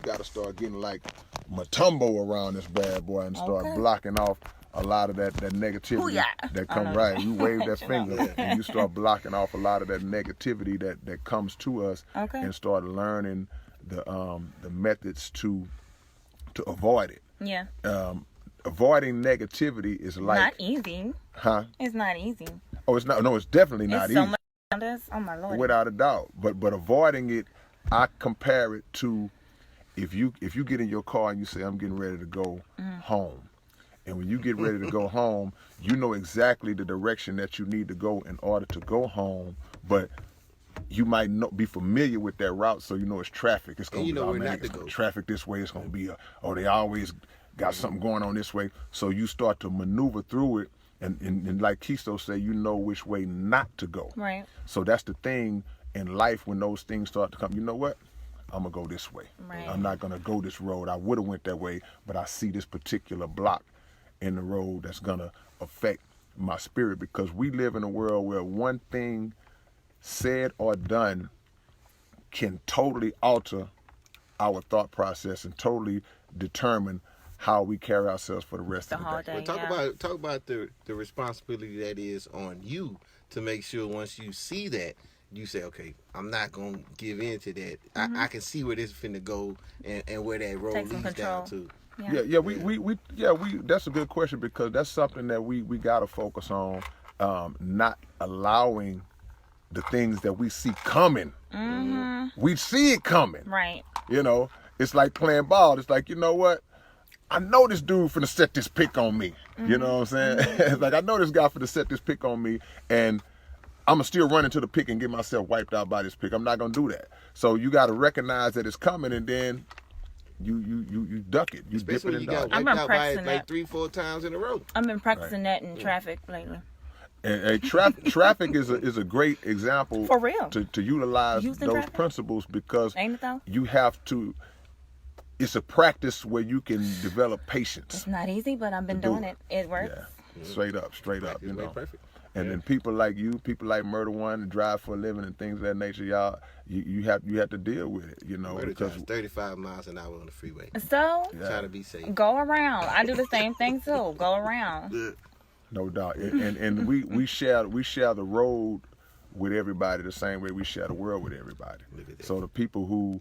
got to start getting like Matumbo around this bad boy and start blocking off a lot of that negativity that comes right. You wave that finger and you start blocking off a lot of that negativity that comes to us and start learning the methods to avoid it. Yeah. Avoiding negativity is like not easy. Huh? It's not easy. Oh, it's not. No, it's definitely not easy. So much around us. Oh my Lord. Without a doubt. But avoiding it, I compare it to if you get in your car and you say, I'm getting ready to go home. And when you get ready to go home, you know exactly the direction that you need to go in order to go home. But you might not be familiar with that route, so you know it's traffic. It's going to be traffic this way. It's going to be they always got something going on this way. So you start to maneuver through it. And like Kisto said, you know which way not to go. Right. So that's the thing in life when those things start to come. You know what? I'm going to go this way. Right. I'm not going to go this road. I would have went that way, but I see this particular block in the road that's going to affect my spirit, because we live in a world where one thing said or done can totally alter our thought process and totally determine how we carry ourselves for the rest of the day. Well, talk about the responsibility that is on you to make sure once you see that, you say, okay, I'm not gonna give in to that. I can see where this is finna go and where that road leads down to. Yeah. We that's a good question, because that's something that we gotta focus on, not allowing the things that we see coming. We see it coming. Right. You know, it's like playing ball. It's like, you know what? I know this dude finna set this pick on me. You know what I'm saying? It's like, I know this guy finna set this pick on me, and I'm gonna still run into the pick and get myself wiped out by this pick. I'm not gonna do that. So you gotta recognize that it's coming, and then you duck it. You dip it and dodge it. I've been practicing like 3-4 times in a row. I've been practicing that in traffic lately. And traffic is a great example for real to utilize those traffic principles, because ain't it though? You have to. It's a practice where you can develop patience. It's not easy, but I've been doing it. It works. Yeah, straight up. You know. Perfect. And then people like you, people like Murder One, and drive for a living and things of that nature, y'all, you have to deal with it, you know. Murder drives 35 miles an hour on the freeway. So trying to be safe. Go around. I do the same thing too. Go around. No doubt. And we share the road with everybody the same way we share the world with everybody. So the people who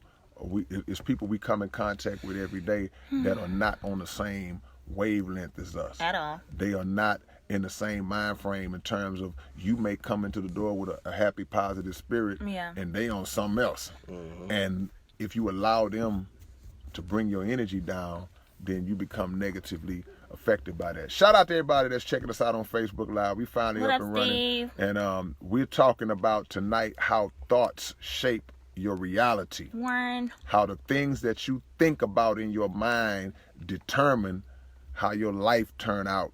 it's people we come in contact with every day that are not on the same wavelength as us. At all. They are not in the same mind frame in terms of, you may come into the door with a happy, positive spirit, and they on something else. And if you allow them to bring your energy down, then you become negatively affected by that. Shout out to everybody that's checking us out on Facebook Live. We finally up and running. Steve? And we're talking about tonight how thoughts shape your reality. How the things that you think about in your mind determine how your life turn out,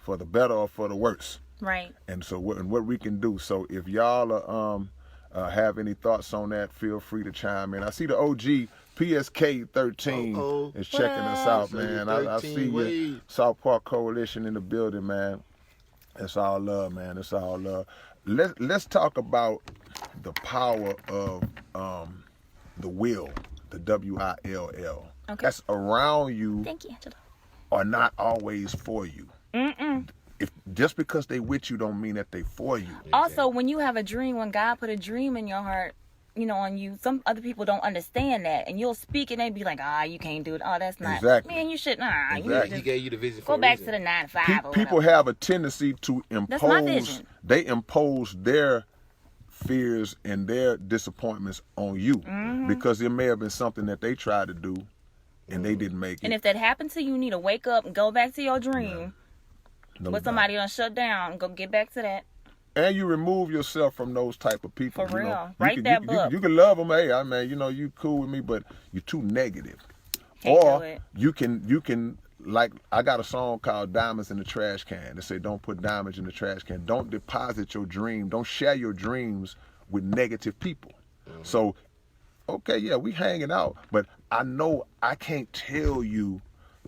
for the better or for the worse. Right. And so what we can do. So if y'all have any thoughts on that, feel free to chime in. I see the OG PSK13 is checking us out, man. I see you, South Park Coalition in the building, man. It's all love, man. It's all love. Let's talk about the power of the will, the WILL. Okay. That's around you. Thank you, Angela. Are not always for you. If just because they with you don't mean that they for you. Also, when you have a dream, when God put a dream in your heart, you know, on you, some other people don't understand that, and you'll speak and they be like, you can't do it. Oh, that's not. Exactly. Man, you should. Exactly. He gave you the vision. Go back to the 9 to 5. People have a tendency to impose. That's my vision. They impose their fears and their disappointments on you, because it may have been something that they tried to do and they didn't make it. And if that happened to you, you need to wake up and go back to your dream. But somebody done shut down, go get back to that. And you remove yourself from those type of people. For real. You know? Write that book. You can love them. Hey, I mean, you know, you cool with me, but you're too negative. Can't do it. you can, like, I got a song called Diamonds in the Trash Can. They say, don't put diamonds in the trash can. Don't deposit your dream. Don't share your dreams with negative people. So, okay, yeah, we hanging out, but I know I can't tell you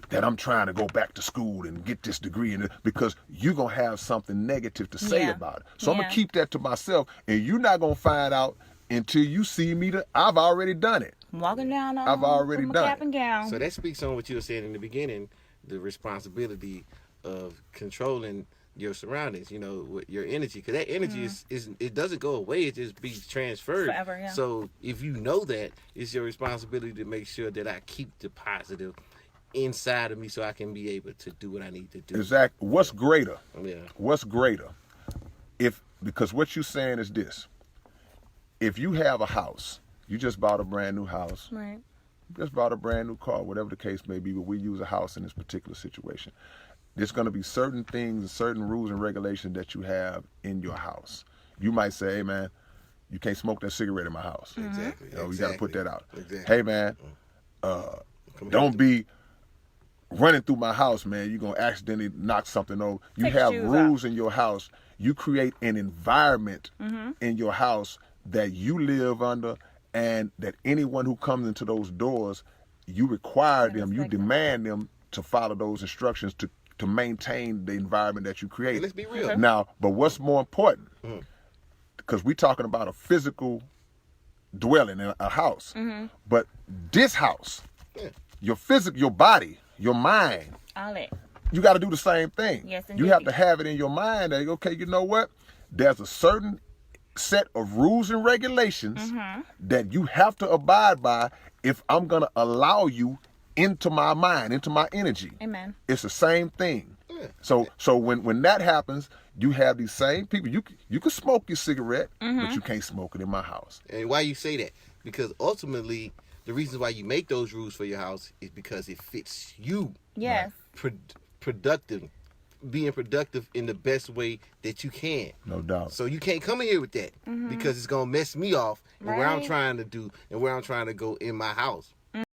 that I'm trying to go back to school and get this degree, because you're going to have something negative to say about it. So I'm going to keep that to myself, and you're not going to find out until you see me. I've already done it. I'm walking down. I've already with my done cap it. and gown. So that speaks on what you were saying in the beginning, the responsibility of controlling your surroundings, you know, with your energy, because that energy is it doesn't go away, it just be transferred Forever, yeah. So if you know that, it's your responsibility to make sure that I keep the positive inside of me so I can be able to do what I need to do. Exactly. What's greater? Yeah. What's greater? Because what you're saying is this: if you have a house, you just bought a brand new house, Right. just bought a brand new car, whatever the case may be, but we use a house in this particular situation. There's going to be certain things and certain rules and regulations that you have in your house. You might say, hey, man, you can't smoke that cigarette in my house. Exactly. You know, you got to put that out. Exactly. Hey, man, don't be running through my house, man. You're going to accidentally knock something over. You Take your have shoes rules in your house. You create an environment in your house that you live under, and that anyone who comes into those doors, you require them, you demand them to follow those instructions to maintain the environment that you create. And let's be real. Now, but what's more important, because we're talking about a physical dwelling in a house, but this house, your body, your mind, All that. you got to do the same thing. Yes, you have indeed. to have it in your mind that, okay, you know what? There's a certain set of rules and regulations that you have to abide by if I'm going to allow you into my mind, into my energy. Amen. It's the same thing. Yeah. So when that happens, you have these same people. You can smoke your cigarette, but you can't smoke it in my house. And why you say that? Because ultimately, the reasons why you make those rules for your house is because it fits you. Yes. Productive, being productive in the best way that you can. No doubt. So you can't come in here with that because it's gonna mess me off and where I'm Right. trying to do and where I'm trying to go in my house.